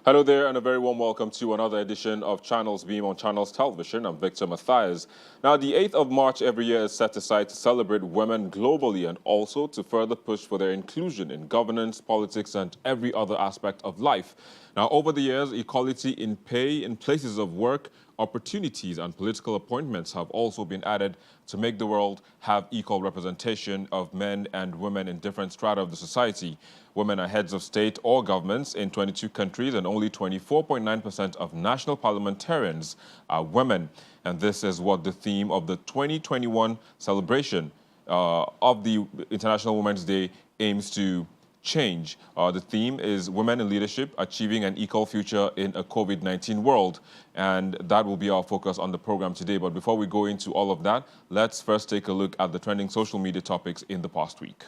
Hello there, and a very warm welcome to another edition of Channels Beam on Channels Television. I'm Victor Matthias. Now, the 8th of March every year is set aside to celebrate women globally and also to further push for their inclusion in governance, politics, and every other aspect of life. Now, over the years, equality in pay in places of work, opportunities, and political appointments have also been added to make the world have equal representation of men and women in different strata of the society. Women are heads of state or governments in 22 countries, and only 24.9% of national parliamentarians are women. And this is what the theme of the 2021 celebration of the International Women's Day aims to change. The theme is Women in Leadership, Achieving an Equal Future in a COVID-19 World. And that will be our focus on the program today. But before we go into all of that, let's first take a look at the trending social media topics in the past week.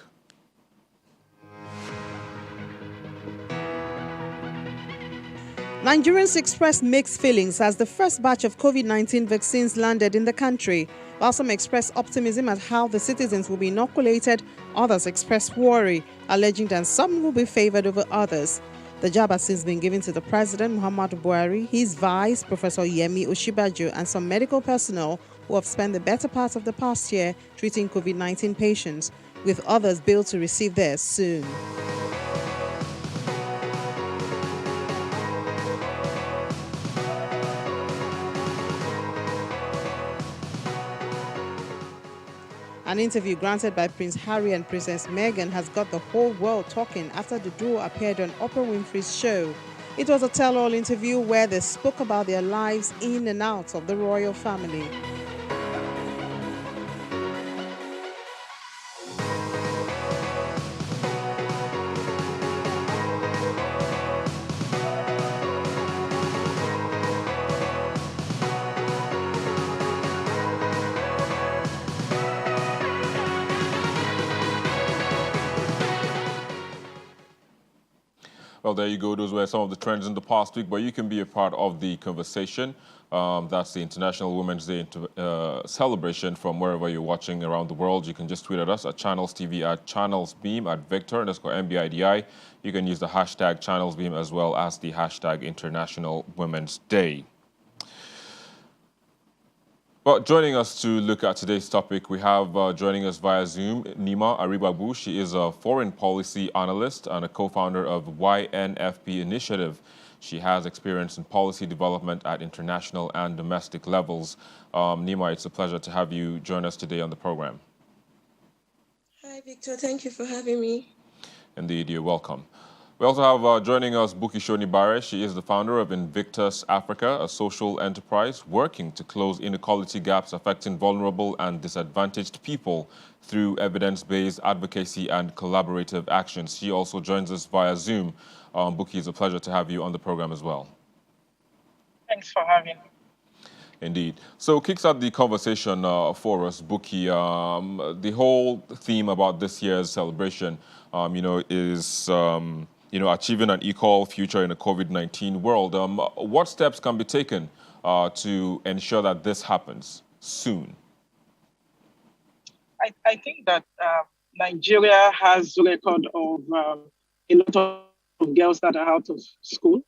Nigerians expressed mixed feelings as the first batch of COVID-19 vaccines landed in the country. While some expressed optimism at how the citizens will be inoculated, others expressed worry, alleging that some will be favored over others. The jab has since been given to the President, Muhammadu Buhari, his vice, Professor Yemi Osinbajo, and some medical personnel who have spent the better part of the past year treating COVID-19 patients, with others billed to receive theirs soon. An interview granted by Prince Harry and Princess Meghan has got the whole world talking after the duo appeared on Oprah Winfrey's show. It was a tell-all interview where they spoke about their lives in and out of the royal family. Well, there you go. Those were some of the trends in the past week, but you can be a part of the conversation. That's the International Women's Day celebration from wherever you're watching around the world. You can just tweet at us at Channels TV, at Channels Beam, at Victor_MBIDI. You can use the hashtag Channels Beam as well as the hashtag International Women's Day. Well, joining us to look at today's topic, we have joining us via Zoom, Nima Aribabu. She is a foreign policy analyst and a co-founder of YNFP Initiative. She has experience in policy development at international and domestic levels. Nima, it's a pleasure to have you join us today on the program. Hi, Victor. Thank you for having me. Indeed, you're welcome. We also have joining us Buki Shonibare. She is the founder of Invictus Africa, a social enterprise working to close inequality gaps affecting vulnerable and disadvantaged people through evidence-based advocacy and collaborative actions. She also joins us via Zoom. Buki, it's a pleasure to have you on the program as well. Thanks for having me. Indeed. So kicks out the conversation for us, Buki. The whole theme about this year's celebration, is achieving an equal future in a COVID-19 world. What steps can be taken to ensure that this happens soon? I think that Nigeria has a record of a lot of girls that are out of school.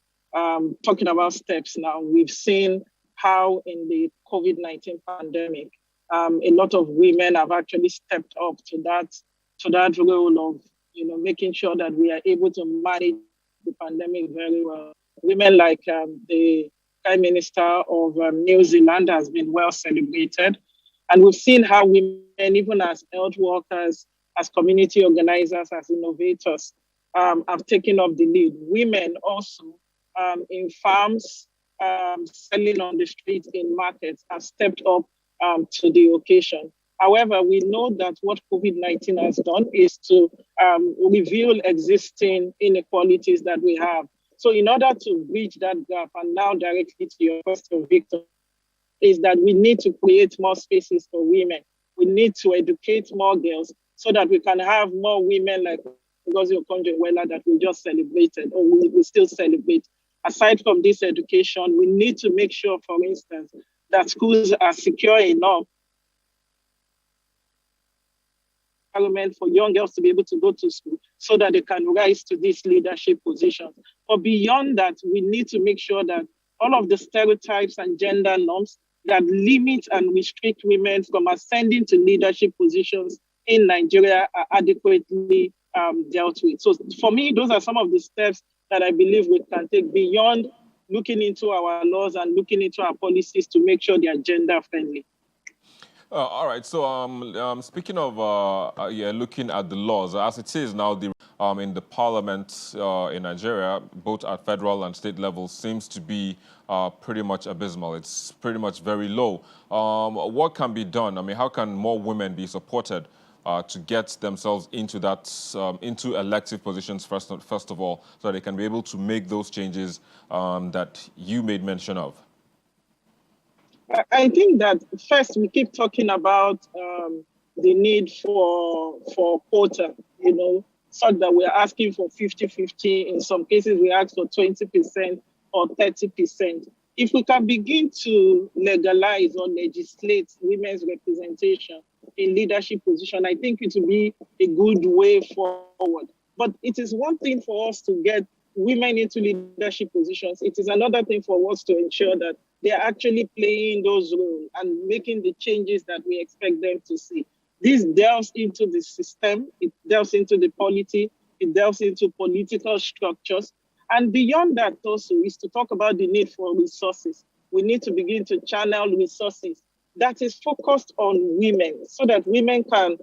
Talking about steps now, we've seen how in the COVID-19 pandemic, a lot of women have actually stepped up to that role of making sure that we are able to manage the pandemic very well. Women like the Prime Minister of New Zealand has been well celebrated. And we've seen how women, even as health workers, as community organizers, as innovators, have taken up the lead. Women also in farms, selling on the street in markets, have stepped up to the occasion. However, we know that what COVID-19 has done is to reveal existing inequalities that we have. So in order to bridge that gap, and now directly to your question, Victor, is that we need to create more spaces for women. We need to educate more girls so that we can have more women like Ngozi Okonjo-Iweala that we just celebrated, or we still celebrate. Aside from this education, we need to make sure, for instance, that schools are secure enough environment for young girls to be able to go to school so that they can rise to these leadership positions. But beyond that, we need to make sure that all of the stereotypes and gender norms that limit and restrict women from ascending to leadership positions in Nigeria are adequately dealt with. So for me, those are some of the steps that I believe we can take beyond looking into our laws and looking into our policies to make sure they are gender friendly. All right. So, speaking of looking at the laws, as it is now, in the parliament in Nigeria, both at federal and state level, seems to be pretty much abysmal. It's pretty much very low. What can be done? I mean, how can more women be supported to get themselves into that into elective positions first of all, so they can be able to make those changes that you made mention of? I think that first we keep talking about the need for quota, such that we're asking for 50-50. In some cases, we ask for 20% or 30%. If we can begin to legalize or legislate women's representation in leadership position, I think it will be a good way forward. But it is one thing for us to get women into leadership positions. It is another thing for us to ensure that they are actually playing those roles and making the changes that we expect them to see. This delves into the system, it delves into the polity, it delves into political structures. And beyond that also is to talk about the need for resources. We need to begin to channel resources that is focused on women so that women can,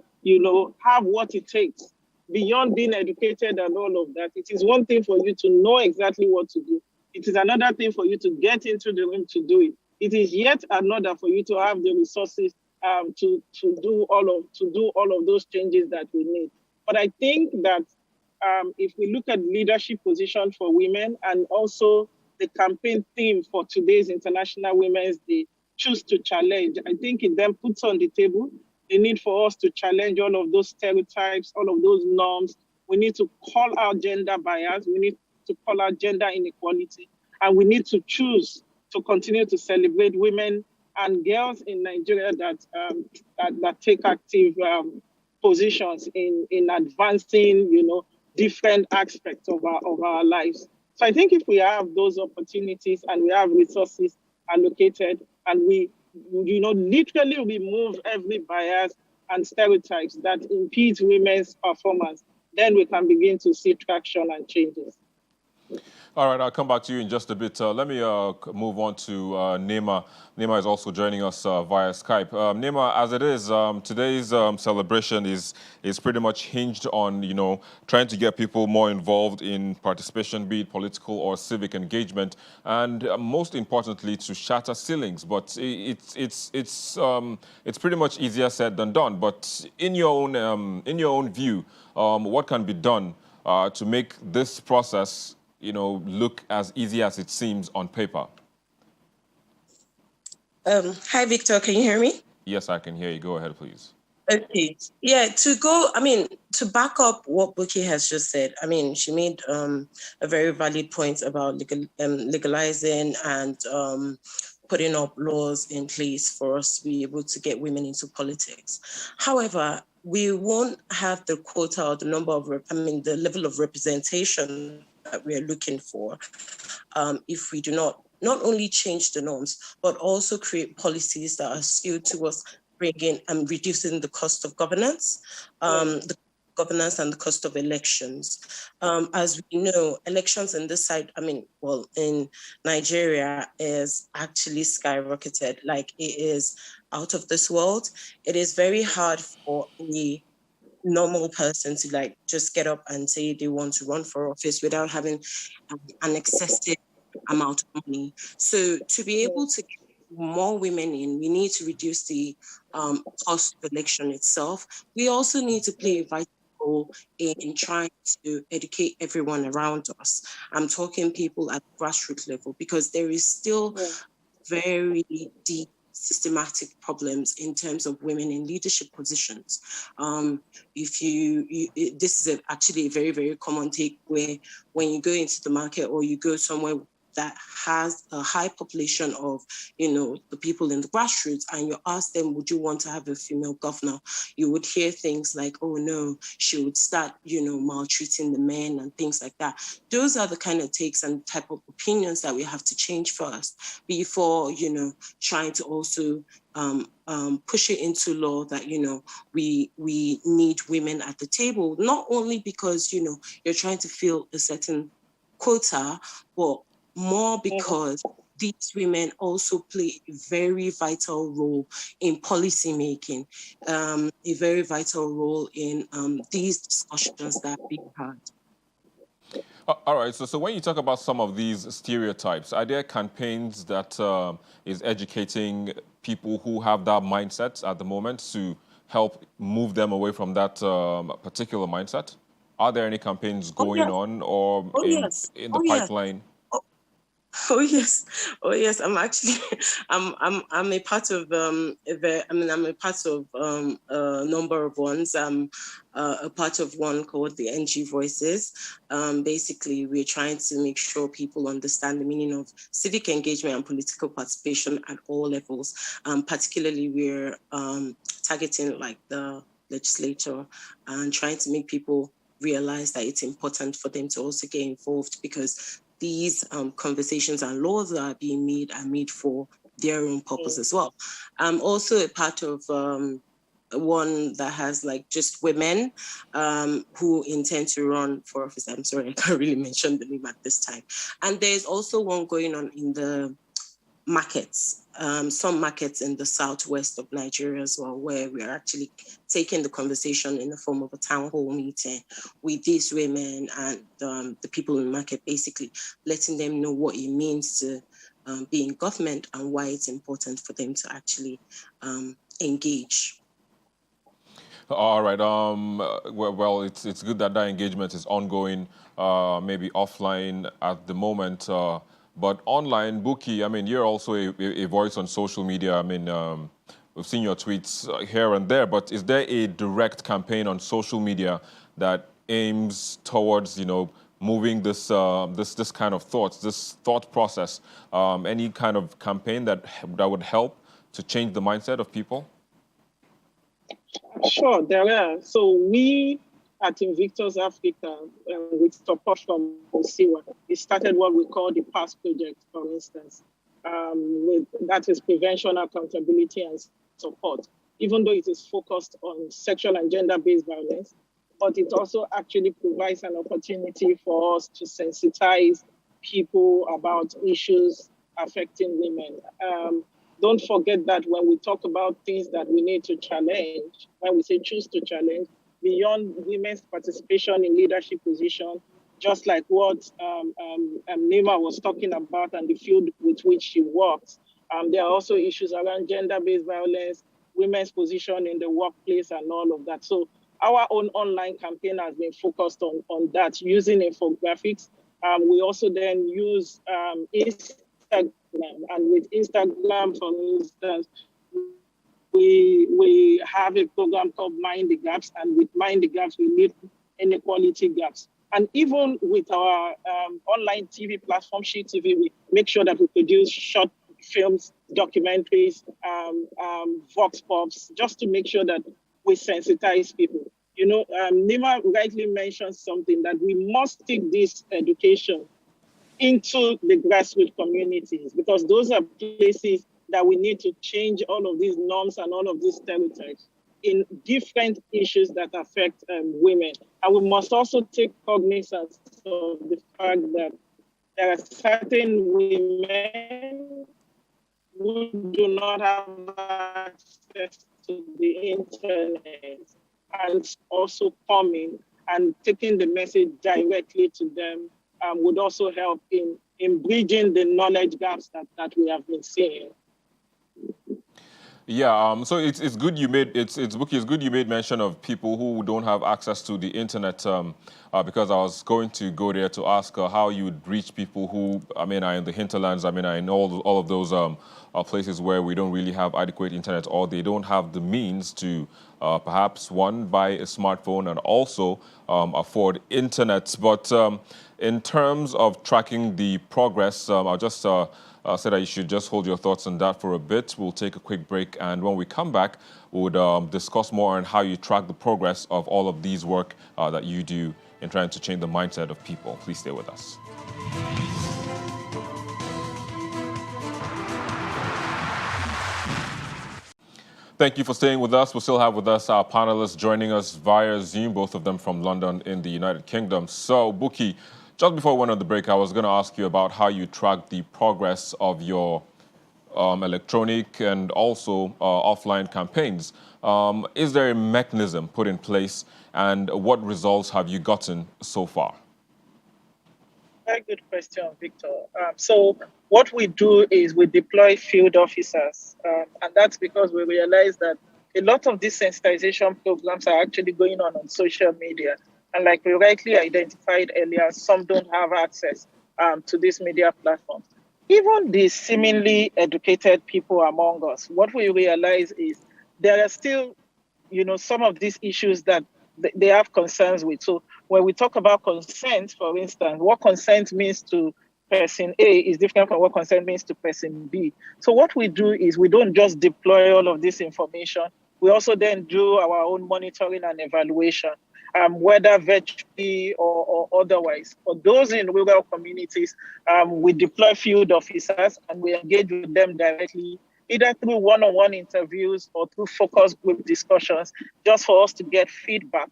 have what it takes. Beyond being educated and all of that, it is one thing for you to know exactly what to do. It is another thing for you to get into the room to do it. It is yet another for you to have the resources to do all of those changes that we need. But I think that if we look at leadership position for women and also the campaign theme for today's International Women's Day, choose to challenge, I think it then puts on the table the need for us to challenge all of those stereotypes, all of those norms. We need to call out gender bias. We need to call out gender inequality. And we need to choose to continue to celebrate women and girls in Nigeria that take active positions in advancing, different aspects of our lives. So I think if we have those opportunities and we have resources allocated and we literally remove every bias and stereotypes that impedes women's performance, then we can begin to see traction and changes. All right, I'll come back to you in just a bit. Let me move on to Neema. Neema is also joining us via Skype. Neema, as it is, today's celebration is pretty much hinged on, trying to get people more involved in participation, be it political or civic engagement, and most importantly, to shatter ceilings. But it's pretty much easier said than done. But in your own view, what can be done to make this process look as easy as it seems on paper? Hi, Victor. Can you hear me? Yes, I can hear you. Go ahead, please. Okay. Yeah, to back up what Buki has just said, she made a very valid point about legalizing and putting up laws in place for us to be able to get women into politics. However, we won't have the quota or the number of, the level of representation that we're looking for if we do not only change the norms, but also create policies that are skewed towards bringing and reducing the cost of governance, the governance and the cost of elections. As we know, elections in this side, in Nigeria is actually skyrocketed. Like, it is out of this world. It is very hard for a normal person to just get up and say they want to run for office without having an excessive amount of money. So to be able to get more women in, we need to reduce the cost of election itself. We also need to play a vital role in trying to educate everyone around us. I'm talking people at grassroots level, because there is still very deep systematic problems in terms of women in leadership positions. This is actually a very, very common take, where when you go into the market or you go somewhere that has a high population of, the people in the grassroots, and you ask them, would you want to have a female governor? You would hear things like, oh no, she would start, maltreating the men and things like that. Those are the kind of takes and type of opinions that we have to change first before, trying to also push it into law that, we need women at the table, not only because, you're trying to fill a certain quota, but more because these women also play a very vital role in policy making, a very vital role in these discussions that are being had. All right. So when you talk about some of these stereotypes, are there campaigns that is educating people who have that mindset at the moment to help move them away from that particular mindset? Are there any campaigns going on or in the pipeline? Oh yes. I'm actually, I'm a part of I'm a part of a number of ones. I'm a part of one called the NG Voices. Basically, we're trying to make sure people understand the meaning of civic engagement and political participation at all levels. Particularly, we're targeting like the legislature and trying to make people realize that it's important for them to also get involved, because these conversations and laws that are being made are made for their own purpose as well. I'm also a part of one that has like just women who intend to run for office. I'm sorry, I can't really mention the name at this time. And there's also one going on in the markets, some markets in the southwest of Nigeria as well, where we are actually taking the conversation in the form of a town hall meeting with these women and the people in the market, basically letting them know what it means to be in government and why it's important for them to actually engage. All right. Well, it's good that engagement is ongoing, maybe offline at the moment. But online, Buki, I mean, you're also a voice on social media. I mean, we've seen your tweets here and there, but is there a direct campaign on social media that aims towards, moving this kind of thoughts, this thought process? Any kind of campaign that would help to change the mindset of people? Sure, there are. So we at Invictus Africa, with support from OSIWA, we started what we call the PASS project, for instance. That is prevention, accountability, and support. Even though it is focused on sexual and gender-based violence, but it also actually provides an opportunity for us to sensitize people about issues affecting women. Don't forget that when we talk about things that we need to challenge, when we say choose to challenge, beyond women's participation in leadership positions, just like what Nima was talking about and the field with which she works, there are also issues around gender-based violence, women's position in the workplace, and all of that. So our own online campaign has been focused on that, using infographics. We also then use Instagram, and with Instagram, for instance, we have a program called Mind the Gaps, and with Mind the Gaps, we need inequality gaps. And even with our online TV platform, She TV, we make sure that we produce short films, documentaries, vox pops, just to make sure that we sensitize people. Nima rightly mentioned something, that we must take this education into the grassroots communities, because those are places that we need to change all of these norms and all of these stereotypes in different issues that affect women. And we must also take cognizance of the fact that there are certain women who do not have access to the internet, and also coming and taking the message directly to them would also help in bridging the knowledge gaps that we have been seeing. Yeah, so it's good you made Buki, it's good you made mention of people who don't have access to the internet, because I was going to go there to ask how you would reach people who, I mean, are in the hinterlands. I mean, are in all of those places where we don't really have adequate internet, or they don't have the means to perhaps one buy a smartphone and also afford internet. But in terms of tracking the progress, I'll just said that you should just hold your thoughts on that for a bit. We'll take a quick break, and when we come back, we'll discuss more on how you track the progress of all of these work that you do in trying to change the mindset of people. Please stay with us. Thank you for staying with us. We'll still have with us our panelists joining us via Zoom, both of them from London in the United Kingdom. So, Buki, just before we went on the break, I was going to ask you about how you track the progress of your electronic and also offline campaigns. Is there a mechanism put in place, and what results have you gotten so far? Very good question, Victor. So what we do is we deploy field officers, and that's because we realize that a lot of these sensitization programs are actually going on social media. And like we rightly identified earlier, some don't have access to these media platforms. Even the seemingly educated people among us, what we realize is there are still, some of these issues that they have concerns with. So when we talk about consent, for instance, what consent means to person A is different from what consent means to person B. So what we do is we don't just deploy all of this information. We also then do our own monitoring and evaluation, whether virtually or otherwise. For those in rural communities, we deploy field officers and we engage with them directly, either through one-on-one interviews or through focus group discussions, just for us to get feedback.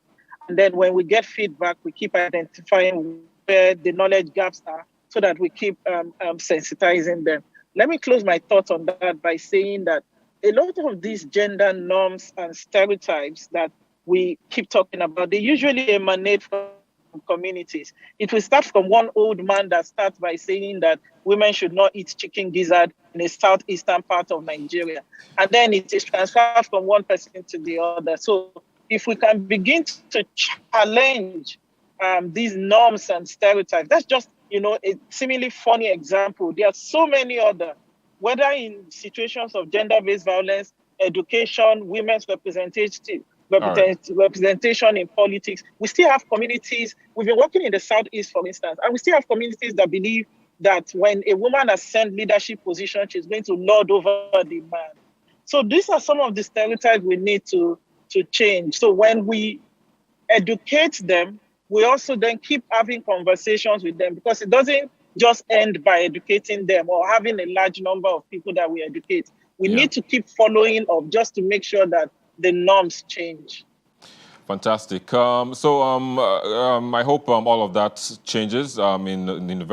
And then when we get feedback, we keep identifying where the knowledge gaps are so that we keep sensitizing them. Let me close my thoughts on that by saying that a lot of these gender norms and stereotypes that we keep talking about, they usually emanate from communities. It will start from one old man that starts by saying that women should not eat chicken gizzard in a southeastern part of Nigeria. And then it is transferred from one person to the other. So if we can begin to challenge these norms and stereotypes, that's just, a seemingly funny example. There are so many other, whether in situations of gender-based violence, education, women's representation in politics. We still have communities. We've been working in the Southeast, for instance, and we still have communities that believe that when a woman ascends leadership position, she's going to lord over the man. So these are some of the stereotypes we need to change. So when we educate them, we also then keep having conversations with them, because it doesn't just end by educating them or having a large number of people that we educate. We need to keep following up just to make sure that the norms change. Fantastic. I hope all of that changes in the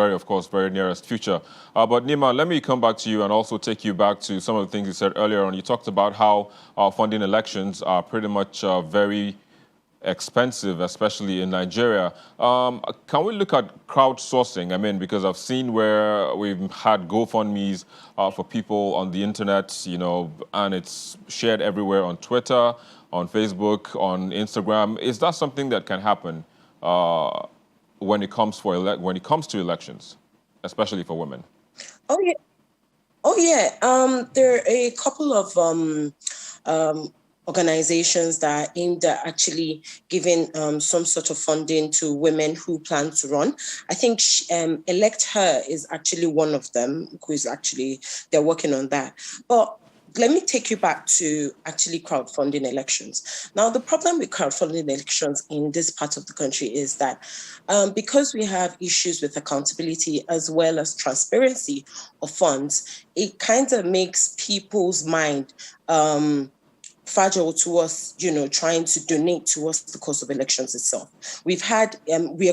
very nearest future. But Nima, let me come back to you and also take you back to some of the things you said earlier on. You talked about how funding elections are pretty much very expensive, especially in Nigeria. Can we look at crowdsourcing? I mean, because I've seen where we've had GoFundMes for people on the internet, and it's shared everywhere on Twitter, on Facebook, on Instagram. Is that something that can happen when it comes to elections, especially for women? Oh yeah. There are a couple of organizations that are aimed at actually giving some sort of funding to women who plan to run. I think Elect Her is actually one of them, they're working on that. But let me take you back to actually crowdfunding elections. Now, the problem with crowdfunding elections in this part of the country is that because we have issues with accountability as well as transparency of funds, it kind of makes people's mind fragile to us, trying to donate towards the cost of elections itself. We're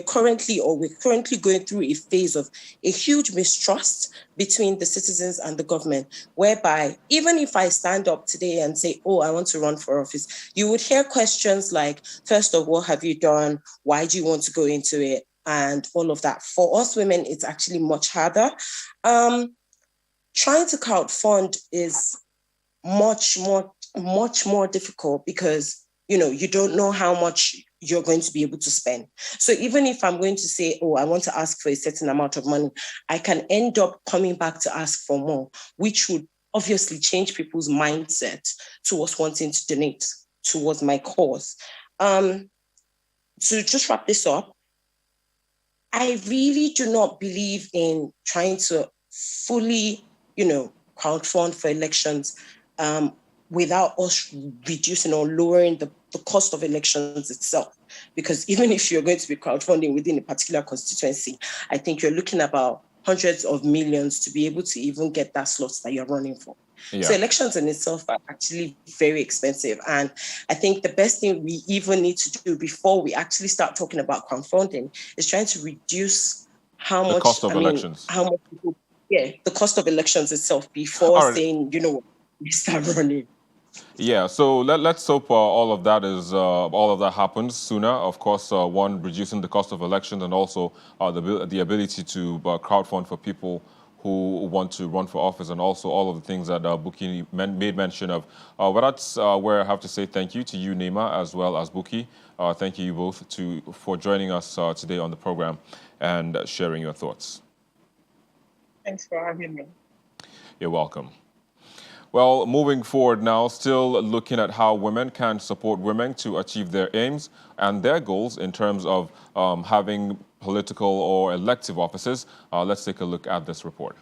currently going through a phase of a huge mistrust between the citizens and the government, whereby even if I stand up today and say, I want to run for office, you would hear questions like, first of all, what have you done? Why do you want to go into it? And all of that. For us women, it's actually much harder. Trying to crowdfund is much more difficult because, you don't know how much you're going to be able to spend. So even if I'm going to say, oh, I want to ask for a certain amount of money, I can end up coming back to ask for more, which would obviously change people's mindset towards wanting to donate towards my cause. To just wrap this up, I really do not believe in trying to fully, crowdfund for elections without us reducing or lowering the cost of elections itself. Because even if you're going to be crowdfunding within a particular constituency, I think you're looking about hundreds of millions to be able to even get that slot that you're running for. Yeah. So elections in itself are actually very expensive. And I think the best thing we even need to do before we actually start talking about crowdfunding is trying to reduce how much, the cost of elections. How much people, the cost of elections itself before saying, we start running. Yeah, so let's hope all of that happens sooner. Of course, one, reducing the cost of elections, and also the ability to crowdfund for people who want to run for office, and also all of the things that Buki made mention of. But that's where I have to say thank you to you, Neema, as well as Buki. Thank you both for joining us today on the program and sharing your thoughts. Thanks for having me. You're welcome. Well, moving forward now, still looking at how women can support women to achieve their aims and their goals in terms of having political or elective offices. Let's take a look at this report.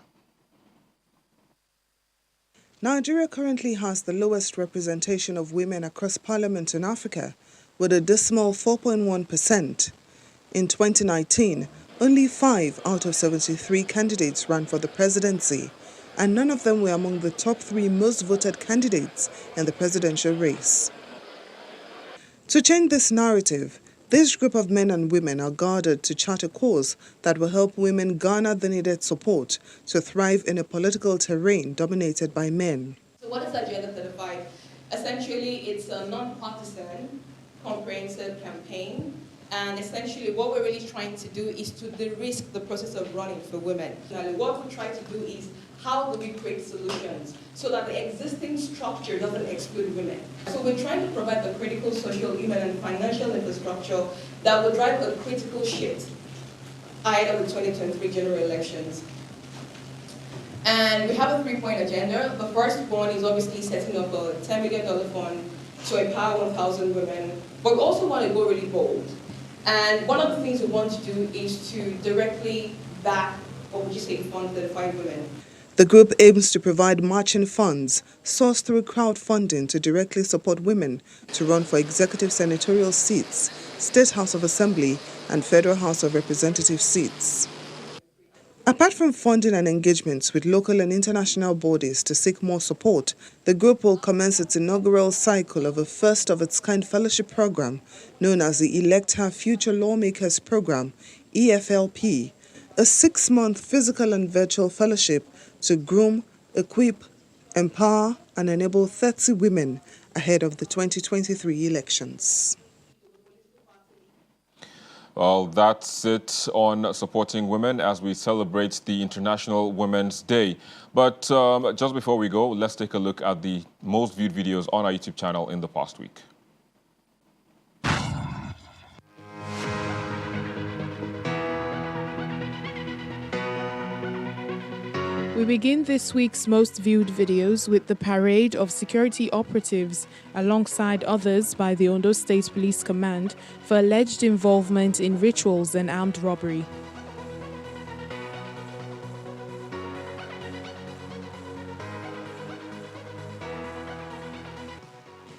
Nigeria currently has the lowest representation of women across parliament in Africa, with a dismal 4.1%. In 2019, only 5 out of 73 candidates ran for the presidency, and none of them were among the top 3 most voted candidates in the presidential race. To change this narrative, this group of men and women are gathered to chart a course that will help women garner the needed support to thrive in a political terrain dominated by men. So what is Agenda 35? Essentially, it's a non-partisan, comprehensive campaign. And essentially, what we're really trying to do is to de-risk the process of running for women. And what we try to do is, how do we create solutions so that the existing structure doesn't exclude women? So we're trying to provide the critical social, human, and financial infrastructure that will drive a critical shift ahead of the 2023 general elections. And we have a 3-point agenda. The first one is obviously setting up a $10 million fund to empower 1,000 women, but we also want to go really bold. And one of the things we want to do is to directly back, or would you say, fund 35 women. The group aims to provide matching funds sourced through crowdfunding to directly support women to run for executive senatorial seats, State House of Assembly, and Federal House of Representative seats. Apart from funding and engagements with local and international bodies to seek more support, the group will commence its inaugural cycle of a first-of-its-kind fellowship program known as the Elect Our Future Lawmakers Program, EFLP, a 6-month physical and virtual fellowship to groom, equip, empower, and enable 30 women ahead of the 2023 elections. Well, that's it on supporting women as we celebrate the International Women's Day. But just before we go, let's take a look at the most viewed videos on our YouTube channel in the past week. We begin this week's most viewed videos with the parade of security operatives alongside others by the Ondo State Police Command for alleged involvement in rituals and armed robbery.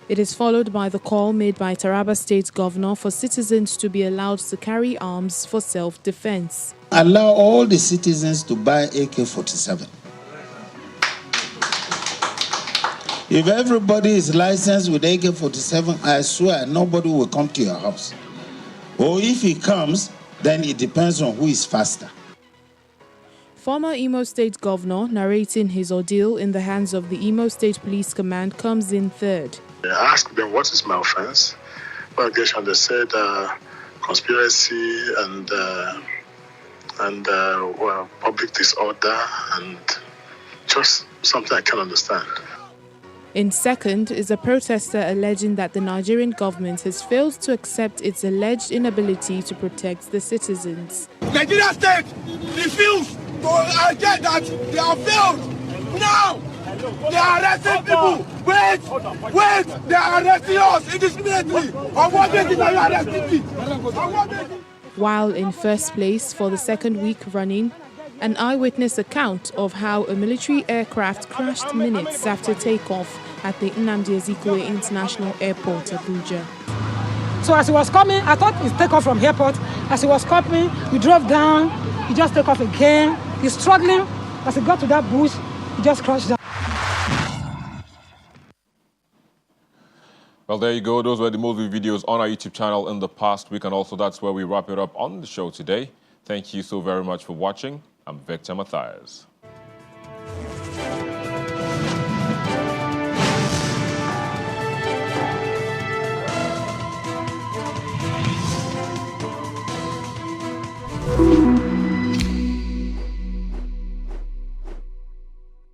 It is followed by the call made by Taraba State Governor for citizens to be allowed to carry arms for self-defense. Allow all the citizens to buy AK-47. If everybody is licensed with AK-47, I swear nobody will come to your house. Or if he comes, then it depends on who is faster. Former Imo State Governor narrating his ordeal in the hands of the Imo State Police Command comes in third. I asked them what is my offense. Well, they said conspiracy and public disorder and just something I can't understand. In second is a protester alleging that the Nigerian government has failed to accept its alleged inability to protect the citizens. Nigeria state refused to get that they have failed. Now they are arresting people. Wait, they are arresting us indiscriminately. On what basis are you arresting me? On what basis? While in first place for the second week running, an eyewitness account of how a military aircraft crashed minutes after takeoff at the Nnamdi Azikiwe International Airport, Abuja. So as he was coming, I thought he'd take off from airport. As he was coming, we drove down, he just took off again. He's struggling. As he got to that bush, he just crashed down. Well, there you go. Those were the movie videos on our YouTube channel in the past week, and also that's where we wrap it up on the show today. Thank you so very much for watching. I'm Victor Matthias.